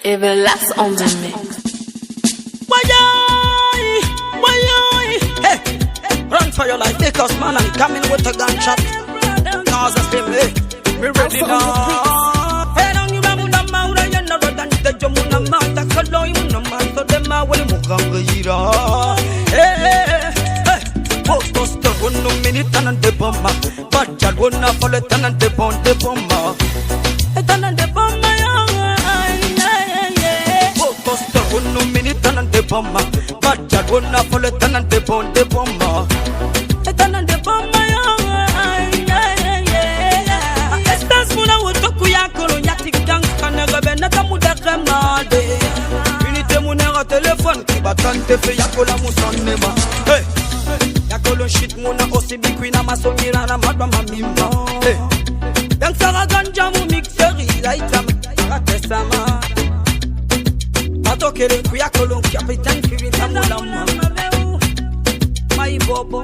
Even last on the mix. Hey, run for your life, take us, man, and come in with a gunshot. Naza scream, hey, we ready now. Hey, don't you remember the man who you know that the Jamuna man, the Kalo, you know, man, so them are willing to come here. Hey, post the 1 minute and the bomber, but I won't follow it and the bomber. The bomber. 1 minute and the bomber, but I won't follow it and the bomber. The bomber, Estas muna wotoku ya kolo yatik gang kanaga benata muda kamade. Unité muna téléphone qui batante fe yakola musonema. Hey, yakolo shit muna osibi kwina masongira na madwa mamimba. Hey, yang sara ganja mu mixeri laita atesama. Atokere kuya kolon capitaine kirita mulama. My bobo,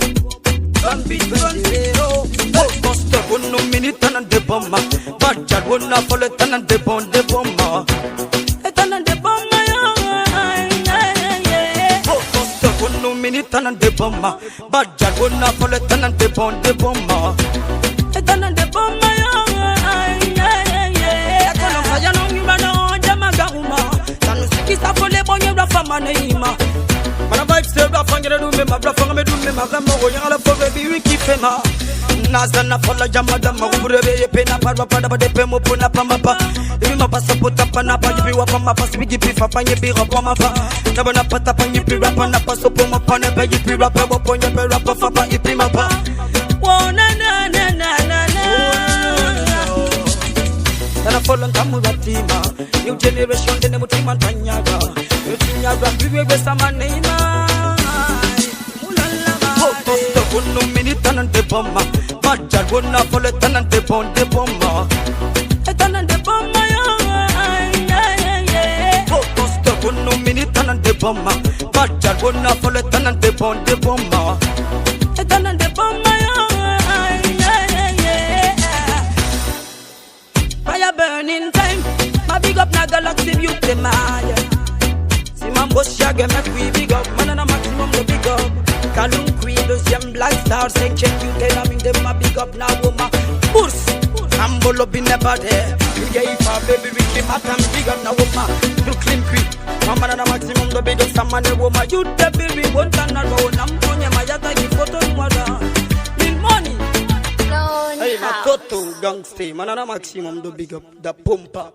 bambi zero. Post 1 minute and the bomber, but I won't follow it and the bomber. The bomber, post 1 minute and the bomber, but I won't follow it and the bomber. The bomber, Kisa pole bonye rafa maneima. Mana vibe se rafa ngere do me ma rafa ngame do me ma kama go yala for baby we keep him up. Naza na fola jamada ma kurebe ye pena parwa pada bade pe mo pona pa mapa. Imi ma pasa pota pa na pa yipi wa pa ma pas bigi pi fa pa yipi rapa ma pa. Na bana pata pa yipi rapa na pa so po ma pa ne pe yipi rapa bo ponya pe rapa fa pa yipi ma pa. Wo na na na na na na. Na follow kamugatima new generation de mutima tanyaga utinyaga bibe sama neima mulala post 1 minute and the bomber but I wanna follow it and the bomber the bomber post 1 minute and the bomber but I wanna follow it and the bomber the bomber fire burning time. My big up na galaxy beauty maya. See my boss shaggy make we big up. Man and a maximum the big up. Kalung Queen, young black stars section you tell me them my big up now woman. Purs, I'm bolo be never there. You gave a baby Ricky Matam big up now woman. Brooklyn Queen, mama and a maximum the big up some man woman. You the baby won't turn around. I'm on your mayata give photo mother. Need money. Hey, my total gangster, man, and a maximum do big up the pumper.